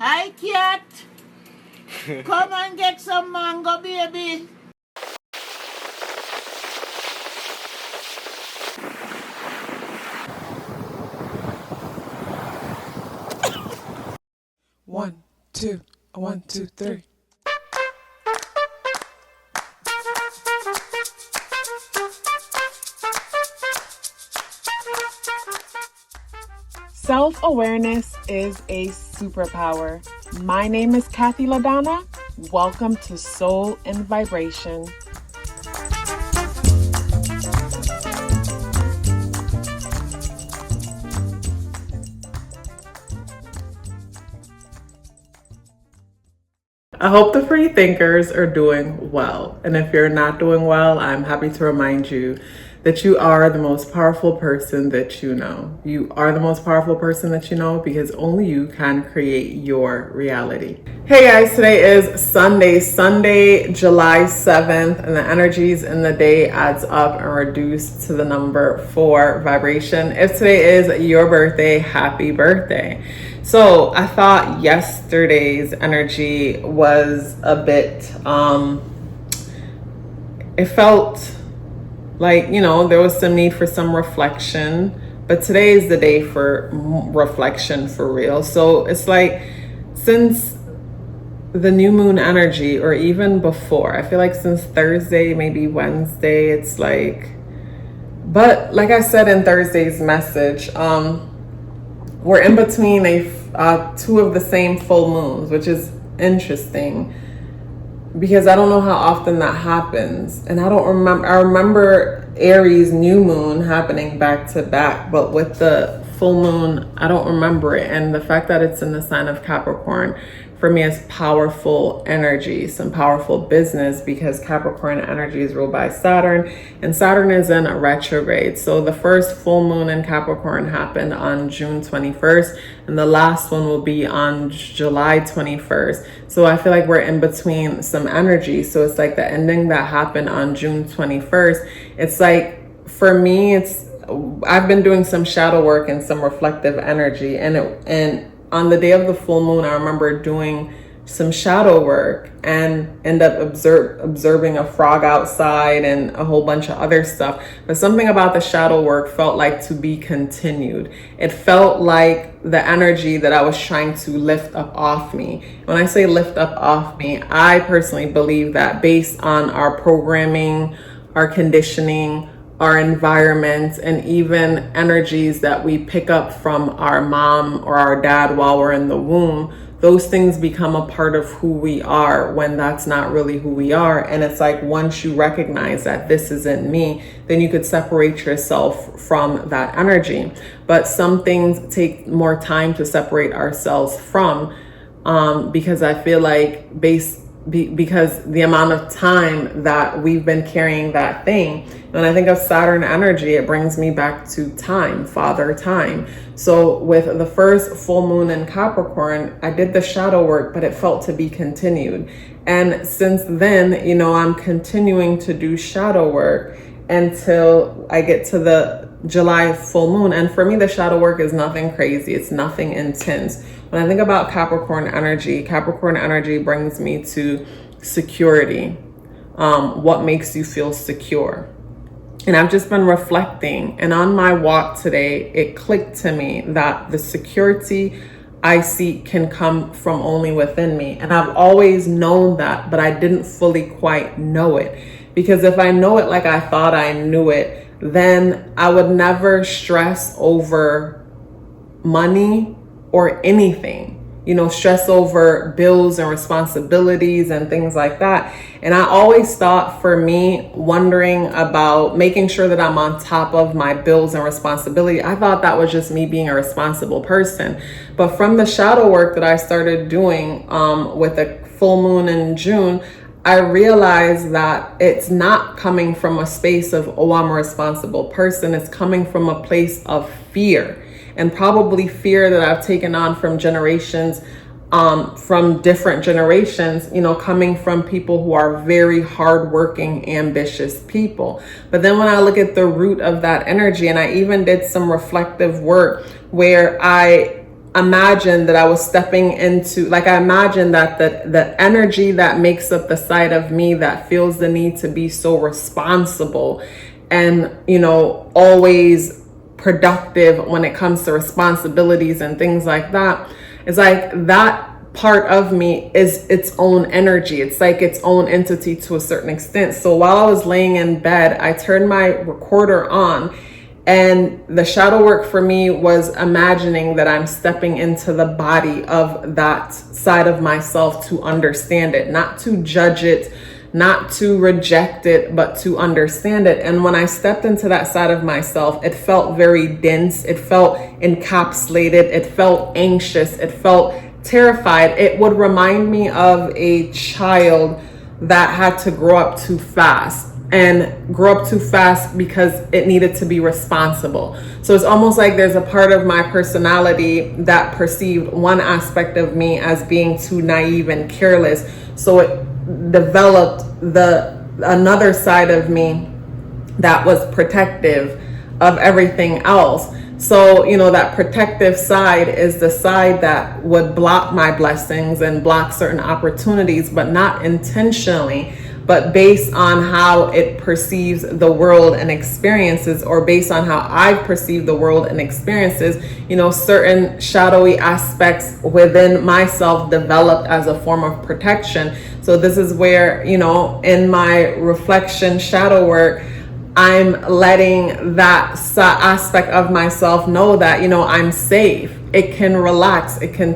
Hi, cat. Come and get some mango, baby. One, two, 1, 2, 3. Self-awareness is a superpower. My name is KathyLaDonna. Welcome to Soul and Vibration. I hope the free thinkers are doing well. And if you're not doing well, I'm happy to remind you that you are the most powerful person that you know. You are the most powerful person that you know because only you can create your reality. Hey guys, today is Sunday, July 7th, and the energies in the day adds up and reduce to the number 4 vibration. If today is your birthday, happy birthday. So I thought yesterday's energy was a bit, it felt like, there was some need for some reflection, but today is the day for reflection for real. So it's like, since the new moon energy, or even before, I feel like since Thursday, maybe Wednesday, it's like, but like I said in Thursday's message, we're in between two of the same full moons, which is interesting because I don't know how often that happens. And I remember Aries new moon happening back to back, but with the full moon, I don't remember it. And the fact that it's in the sign of Capricorn, for me, is powerful energy, some powerful business, because Capricorn energy is ruled by Saturn, and Saturn is in a retrograde. So the first full moon in Capricorn happened on June 21st, and the last one will be on July 21st. So I feel like we're in between some energy. So it's like the ending that happened on June 21st. It's like, for me, I've been doing some shadow work and some reflective energy, and on the day of the full moon, I remember doing some shadow work and end up observing a frog outside and a whole bunch of other stuff. But something about the shadow work felt like to be continued. It felt like the energy that I was trying to lift up off me. When I say lift up off me, I personally believe that based on our programming, our conditioning, our environment, and even energies that we pick up from our mom or our dad while we're in the womb, those things become a part of who we are when that's not really who we are. And it's like, once you recognize that this isn't me, then you could separate yourself from that energy. But some things take more time to separate ourselves from, because I feel like because the amount of time that we've been carrying that thing. When I think of Saturn energy, it brings me back to time, father time. So with the first full moon in Capricorn, I did the shadow work, but it felt to be continued. And since then, I'm continuing to do shadow work until I get to the July full moon. And for me, the shadow work is nothing crazy. It's nothing intense. When I think about Capricorn energy brings me to security. What makes you feel secure? And I've just been reflecting, and on my walk today, it clicked to me that the security I seek can come from only within me. And I've always known that, but I didn't fully quite know it. Because if I know it like I thought I knew it, then I would never stress over money or anything. Stress over bills and responsibilities and things like that. And I always thought, for me, wondering about making sure that I'm on top of my bills and responsibility, I thought that was just me being a responsible person. But from the shadow work that I started doing with the full moon in June, I realized that it's not coming from a space of, oh, I'm a responsible person. It's coming from a place of fear. And probably fear that I've taken on from generations, from different generations, coming from people who are very hardworking, ambitious people. But then when I look at the root of that energy, and I even did some reflective work where I imagined that I was stepping into, like I imagined that the energy that makes up the side of me that feels the need to be so responsible and, you know, always productive when it comes to responsibilities and things like that, is like that part of me is its own energy. It's like its own entity to a certain extent. So while I was laying in bed, I turned my recorder on, and the shadow work for me was imagining that I'm stepping into the body of that side of myself to understand it, not to judge it, not to reject it, but to understand it. And when I stepped into that side of myself, it felt very dense. It felt encapsulated. It felt anxious. It felt terrified. It would remind me of a child that had to grow up too fast, and grow up too fast because it needed to be responsible. So it's almost like there's a part of my personality that perceived one aspect of me as being too naive and careless. So it developed another side of me that was protective of everything else. So, you know, that protective side is the side that would block my blessings and block certain opportunities, but not intentionally, but based on how it perceives the world and experiences, or based on how I perceive the world and experiences. You know, certain shadowy aspects within myself developed as a form of protection. So this is where, you know, in my reflection shadow work, I'm letting that aspect of myself know that, you know, I'm safe. It can relax. It can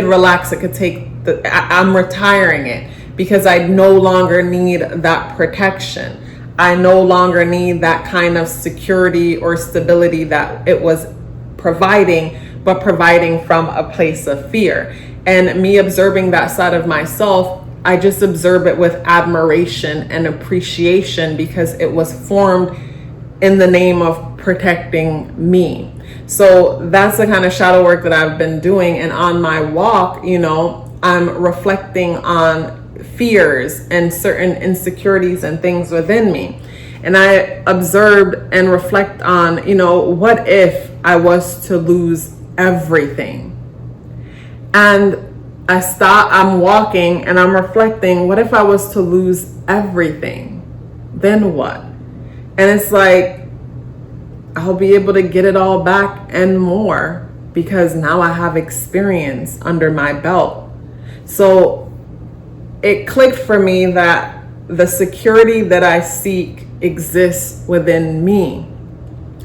relax. It could take I'm retiring it because I no longer need that protection. I no longer need that kind of security or stability that it was providing, but providing from a place of fear. And me observing that side of myself, I just observe it with admiration and appreciation because it was formed in the name of protecting me. So that's the kind of shadow work that I've been doing. And on my walk, you know, I'm reflecting on fears and certain insecurities and things within me. And I observed and reflect on, you know, what if I was to lose everything? And I'm walking and I'm reflecting, what if I was to lose everything? Then what? And it's like, I'll be able to get it all back and more because now I have experience under my belt. So it clicked for me that the security that I seek exists within me.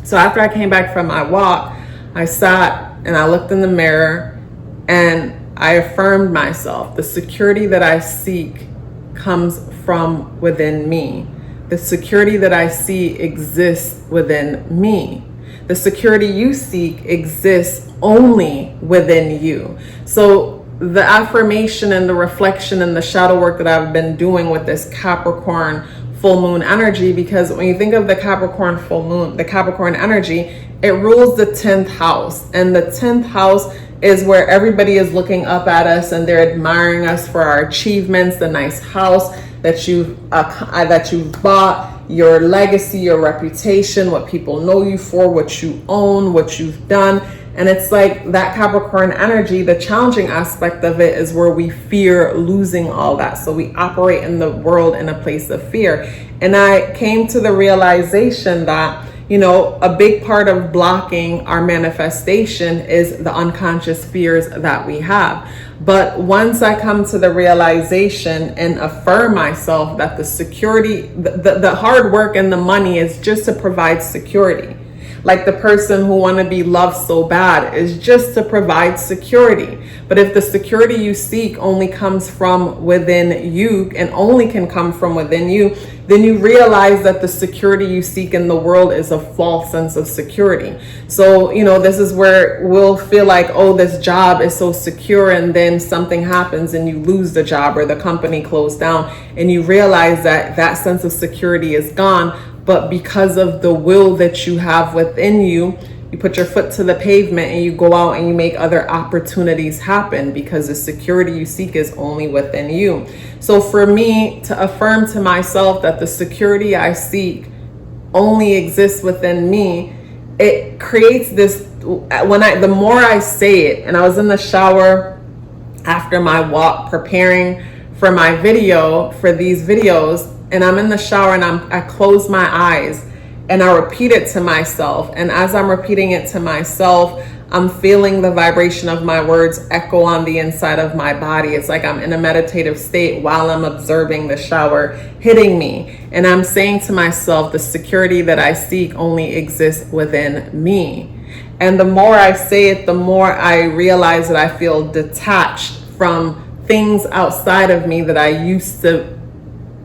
So after I came back from my walk, I sat and I looked in the mirror and I affirmed myself. The security that I seek comes from within me. The security that I see exists within me. The security you seek exists only within you. So the affirmation and the reflection and the shadow work that I've been doing with this Capricorn full moon energy, because when you think of the Capricorn full moon, the Capricorn energy, it rules the 10th house. And the 10th house is where everybody is looking up at us and they're admiring us for our achievements, the nice house that you've bought, your legacy, your reputation, what people know you for, what you own, what you've done. And it's like that Capricorn energy, the challenging aspect of it is where we fear losing all that. So we operate in the world in a place of fear. And I came to the realization that, you know, a big part of blocking our manifestation is the unconscious fears that we have. But once I come to the realization and affirm myself that the security, the hard work and the money is just to provide security. Like the person who want to be loved so bad is just to provide security. But if the security you seek only comes from within you and only can come from within you, then you realize that the security you seek in the world is a false sense of security. So, you know, this is where we'll feel like, oh, this job is so secure, and then something happens and you lose the job or the company closed down and you realize that that sense of security is gone. But because of the will that you have within you, you put your foot to the pavement and you go out and you make other opportunities happen because the security you seek is only within you. So for me to affirm to myself that the security I seek only exists within me it creates this, the more I say it, and I was in the shower after my walk preparing for my video, for these videos, and I'm in the shower and I close my eyes and I repeat it to myself. And as I'm repeating it to myself, I'm feeling the vibration of my words echo on the inside of my body. It's like I'm in a meditative state while I'm observing the shower hitting me. And I'm saying to myself, the security that I seek only exists within me. And the more I say it, the more I realize that I feel detached from things outside of me that I used to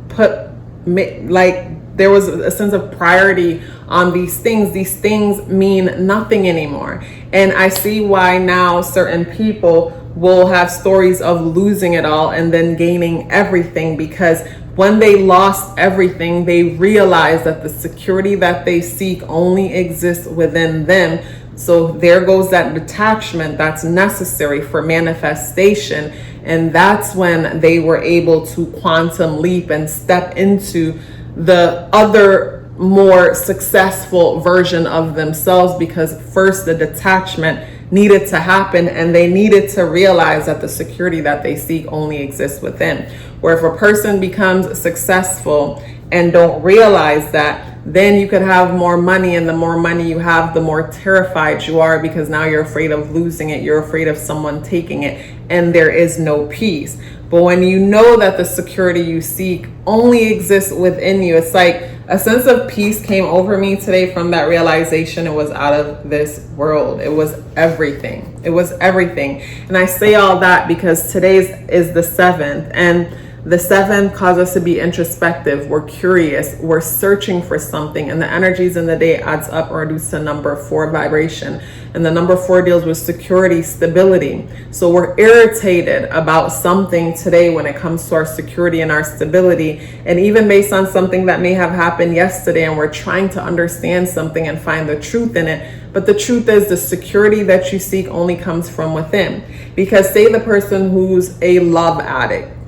put, like, there was a sense of priority on these things. These things mean nothing anymore. And I see why now certain people will have stories of losing it all and then gaining everything, because when they lost everything, they realized that the security that they seek only exists within them. So there goes that detachment that's necessary for manifestation. And that's when they were able to quantum leap and step into the other more successful version of themselves, because first the detachment needed to happen and they needed to realize that the security that they seek only exists within. Where if a person becomes successful and don't realize that, then you could have more money, and the more money you have, the more terrified you are, because now you're afraid of losing it, you're afraid of someone taking it, and there is no peace. But when you know that the security you seek only exists within you, it's like a sense of peace came over me today from that realization. It was out of this world. It was everything. It was everything. And I say all that because today's is the 7th, and the 7th causes us to be introspective. We're curious. We're searching for something. And the energies in the day adds up or reduce to number 4 vibration. And the number 4 deals with security, stability. So we're irritated about something today when it comes to our security and our stability. And even based on something that may have happened yesterday, and we're trying to understand something and find the truth in it. But the truth is, the security that you seek only comes from within. Because say the person who's a love addict,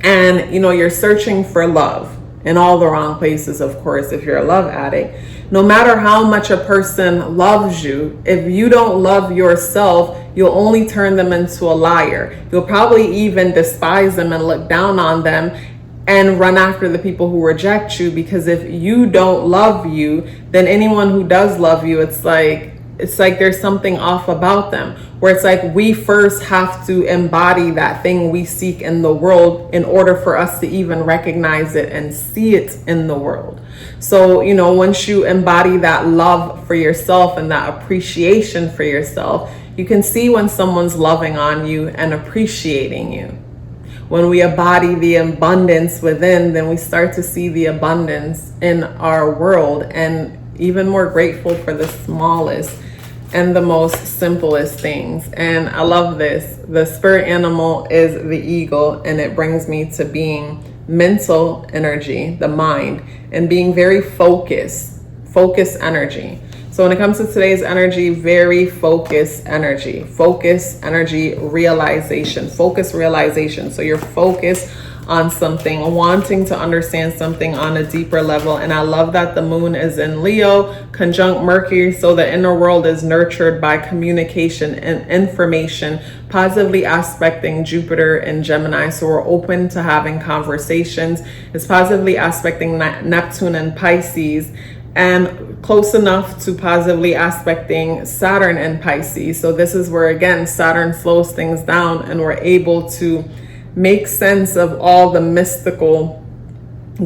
and you're searching for love in all the wrong places. Of course, if you're a love addict, no matter how much a person loves you, if you don't love yourself, you'll only turn them into a liar. You'll probably even despise them and look down on them and run after the people who reject you, because if you don't love you, then anyone who does love you, it's like there's something off about them. Where it's like we first have to embody that thing we seek in the world in order for us to even recognize it and see it in the world. So, once you embody that love for yourself and that appreciation for yourself, you can see when someone's loving on you and appreciating you. When we embody the abundance within, then we start to see the abundance in our world, and even more grateful for the smallest and the most simplest things. And I love this. The spirit animal is the eagle, and it brings me to being mental energy, the mind, and being very focused energy. So when it comes to today's energy, very focused energy, realization, focus realization. So you're focused on something, wanting to understand something on a deeper level. And I love that the moon is in Leo, conjunct Mercury. So the inner world is nurtured by communication and information, positively aspecting Jupiter and Gemini. So we're open to having conversations. It's positively aspecting Neptune and Pisces, and close enough to positively aspecting Saturn and Pisces. So this is where, again, Saturn slows things down, and we're able to make sense of all the mystical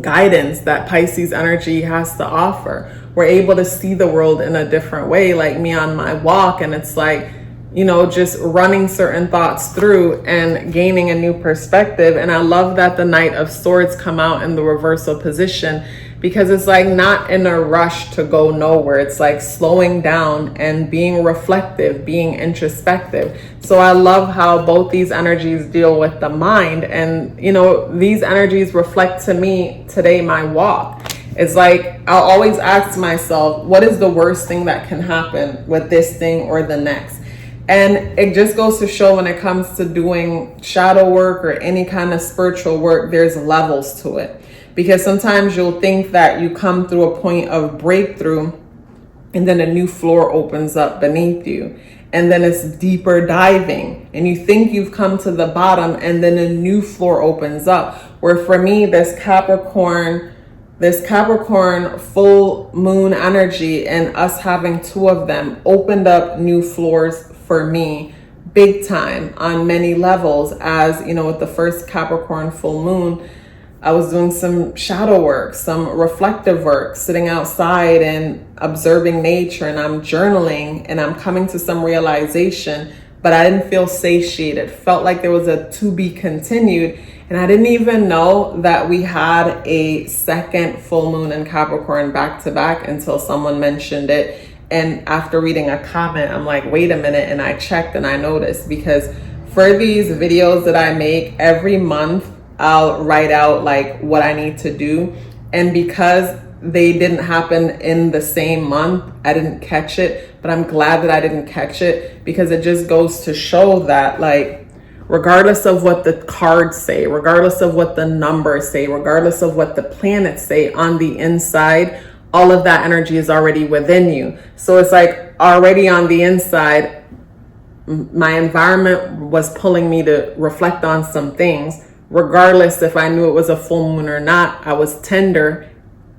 guidance that Pisces energy has to offer. We're able to see the world in a different way, like me on my walk, and it's like, just running certain thoughts through and gaining a new perspective. And I love that the Knight of Swords come out in the reversal position, because it's like not in a rush to go nowhere. It's like slowing down and being reflective, being introspective. So I love how both these energies deal with the mind. And, these energies reflect to me today my walk. It's like I'll always ask myself, what is the worst thing that can happen with this thing or the next? And it just goes to show, when it comes to doing shadow work or any kind of spiritual work, there's levels to it. Because sometimes you'll think that you come through a point of breakthrough and then a new floor opens up beneath you, and then it's deeper diving, and you think you've come to the bottom, and then a new floor opens up. Where for me, this Capricorn full moon energy and us having two of them opened up new floors for me big time on many levels. As you know, with the first Capricorn full moon, I was doing some shadow work, some reflective work, sitting outside and observing nature, and I'm journaling and I'm coming to some realization, but I didn't feel satiated. Felt like there was a to be continued. And I didn't even know that we had a second full moon in Capricorn back to back until someone mentioned it. And after reading a comment, I'm like, wait a minute. And I checked and I noticed, because for these videos that I make every month, I'll write out like what I need to do. And because they didn't happen in the same month, I didn't catch it. But I'm glad that I didn't catch it, because it just goes to show that, like, regardless of what the cards say, regardless of what the numbers say, regardless of what the planets say, on the inside, all of that energy is already within you. So it's like already on the inside, my environment was pulling me to reflect on some things. Regardless if I knew it was a full moon or not, I was tender,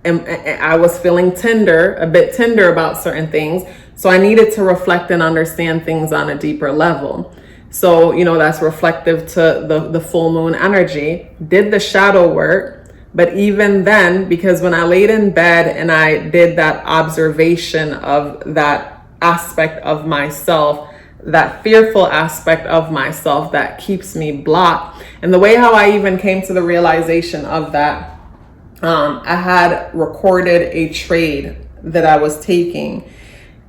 and I was feeling tender, a bit tender about certain things. So I needed to reflect and understand things on a deeper level. So, you know, that's reflective to the full moon energy. Did the shadow work, but even then, because when I laid in bed and I did that observation of that aspect of myself, that fearful aspect of myself that keeps me blocked. And the way how I even came to the realization of that, I had recorded a trade that I was taking,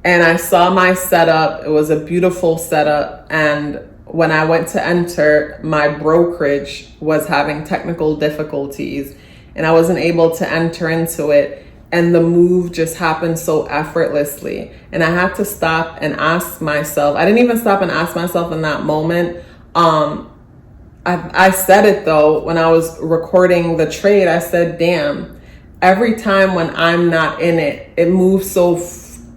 and I saw my setup. It was a beautiful setup. And when I went to enter, my brokerage was having technical difficulties and I wasn't able to enter into it. And the move just happened so effortlessly. And I had to stop and ask myself. I didn't even stop and ask myself in that moment. I said it though, when I was recording the trade, I said, damn, every time when I'm not in it, it moves so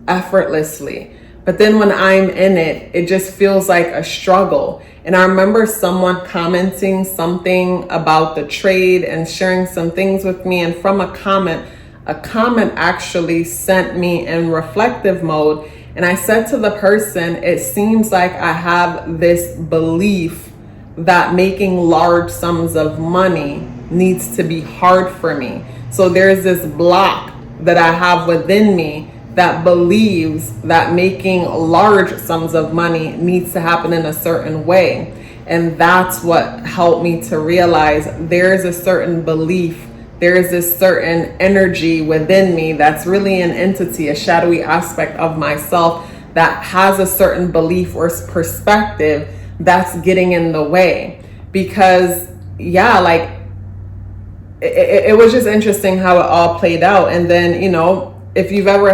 effortlessly. But then when I'm in it, it just feels like a struggle. And I remember someone commenting something about the trade and sharing some things with me. And from a comment actually sent me in reflective mode. And I said to the person, it seems like I have this belief that making large sums of money needs to be hard for me. So there's this block that I have within me that believes that making large sums of money needs to happen in a certain way. And that's what helped me to realize there's a certain belief, there's this certain energy within me that's really an entity, a shadowy aspect of myself that has a certain belief or perspective that's getting in the way. Because yeah, like it was just interesting how it all played out. And then, you know, if you've ever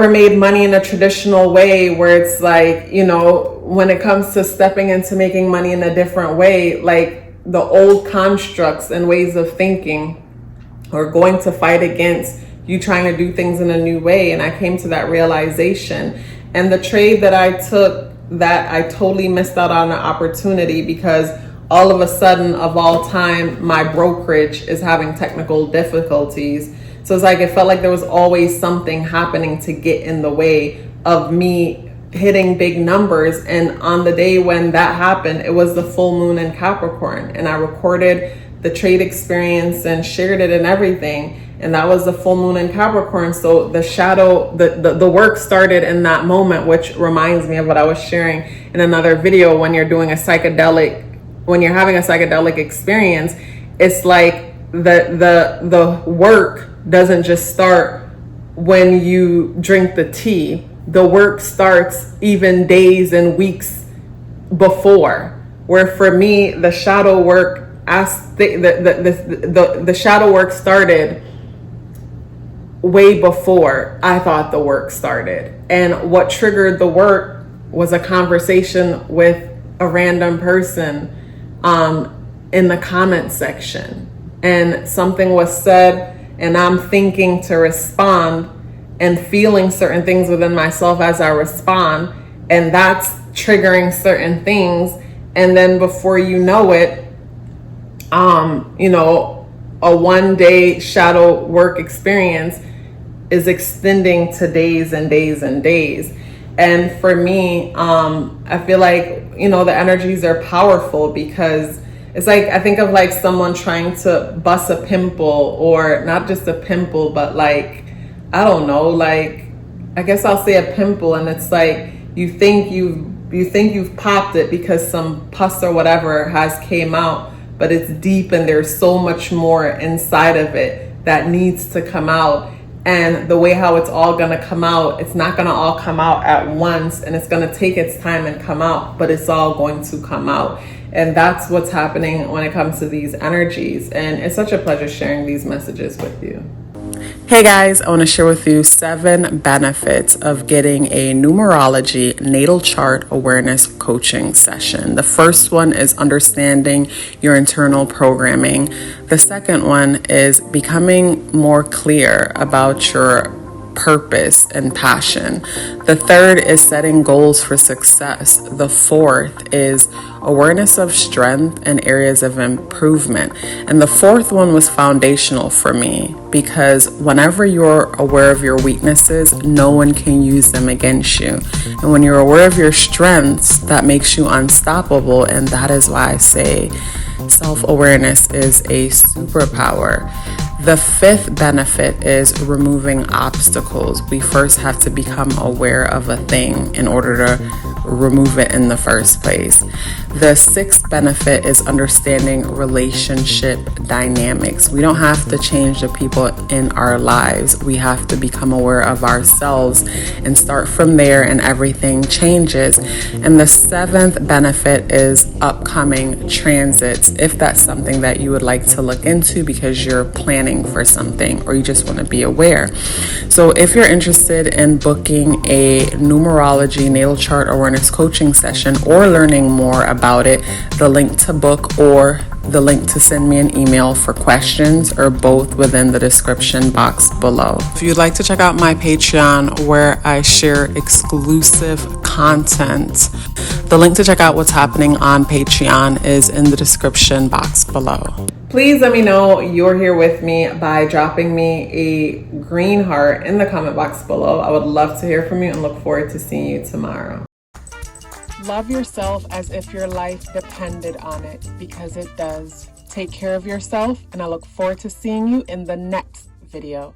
made money in a traditional way, where it's like, you know, when it comes to stepping into making money in a different way, like the old constructs and ways of thinking are going to fight against you trying to do things in a new way. And I came to that realization. And the trade that I took, that I totally missed out on an opportunity, because all of a sudden, of all time, my brokerage is having technical difficulties. So it's like, it felt like there was always something happening to get in the way of me hitting big numbers. And on the day when that happened, it was the full moon in Capricorn. And I recorded the trade experience and shared it and everything. And that was the full moon in Capricorn. So the shadow, the work started in that moment, which reminds me of what I was sharing in another video. When you're doing when you're having a psychedelic experience, it's like the work doesn't just start when you drink the tea. The work starts even days and weeks before. Where for me, the shadow work, the shadow work started way before I thought the work started. And what triggered the work was a conversation with a random person in the comment section. And something was said, and I'm thinking to respond, and feeling certain things within myself as I respond, and that's triggering certain things. And then before you know it, you know, a 1-day shadow work experience is extending to days and days and days. And for me, I feel like, you know, the energies are powerful because it's like, I think of like someone trying to bust a pimple, or not just a pimple, but like, I don't know, like, I guess I'll say a pimple, and it's like, you think you've popped it because some pus or whatever has came out, but it's deep and there's so much more inside of it that needs to come out. And the way how it's all gonna come out, it's not gonna all come out at once, and it's gonna take its time and come out, but it's all going to come out. And that's what's happening when it comes to these energies. And it's such a pleasure sharing these messages with you. Hey guys, I want to share with you 7 benefits of getting a numerology natal chart awareness coaching session. The first one is understanding your internal programming. The second one is becoming more clear about your purpose and passion. The third is setting goals for success. The fourth is awareness of strength and areas of improvement. And the fourth one was foundational for me, because whenever you're aware of your weaknesses, no one can use them against you. And when you're aware of your strengths, that makes you unstoppable. And that is why I say self-awareness is a superpower. The fifth benefit is removing obstacles. We first have to become aware of a thing in order to remove it in the first place. The sixth benefit is understanding relationship dynamics. We don't have to change the people in our lives. We have to become aware of ourselves and start from there, and everything changes. And the seventh benefit is upcoming transits, if that's something that you would like to look into because you're planning for something or you just want to be aware. So if you're interested in booking a numerology natal chart awareness coaching session or learning more about it, the link to book or the link to send me an email for questions are both within the description box below. If you'd like to check out my Patreon, where I share exclusive content, the link to check out what's happening on Patreon is in the description box below. Please let me know you're here with me by dropping me a green heart in the comment box below. I would love to hear from you and look forward to seeing you tomorrow. Love yourself as if your life depended on it, because it does. Take care of yourself, and I look forward to seeing you in the next video.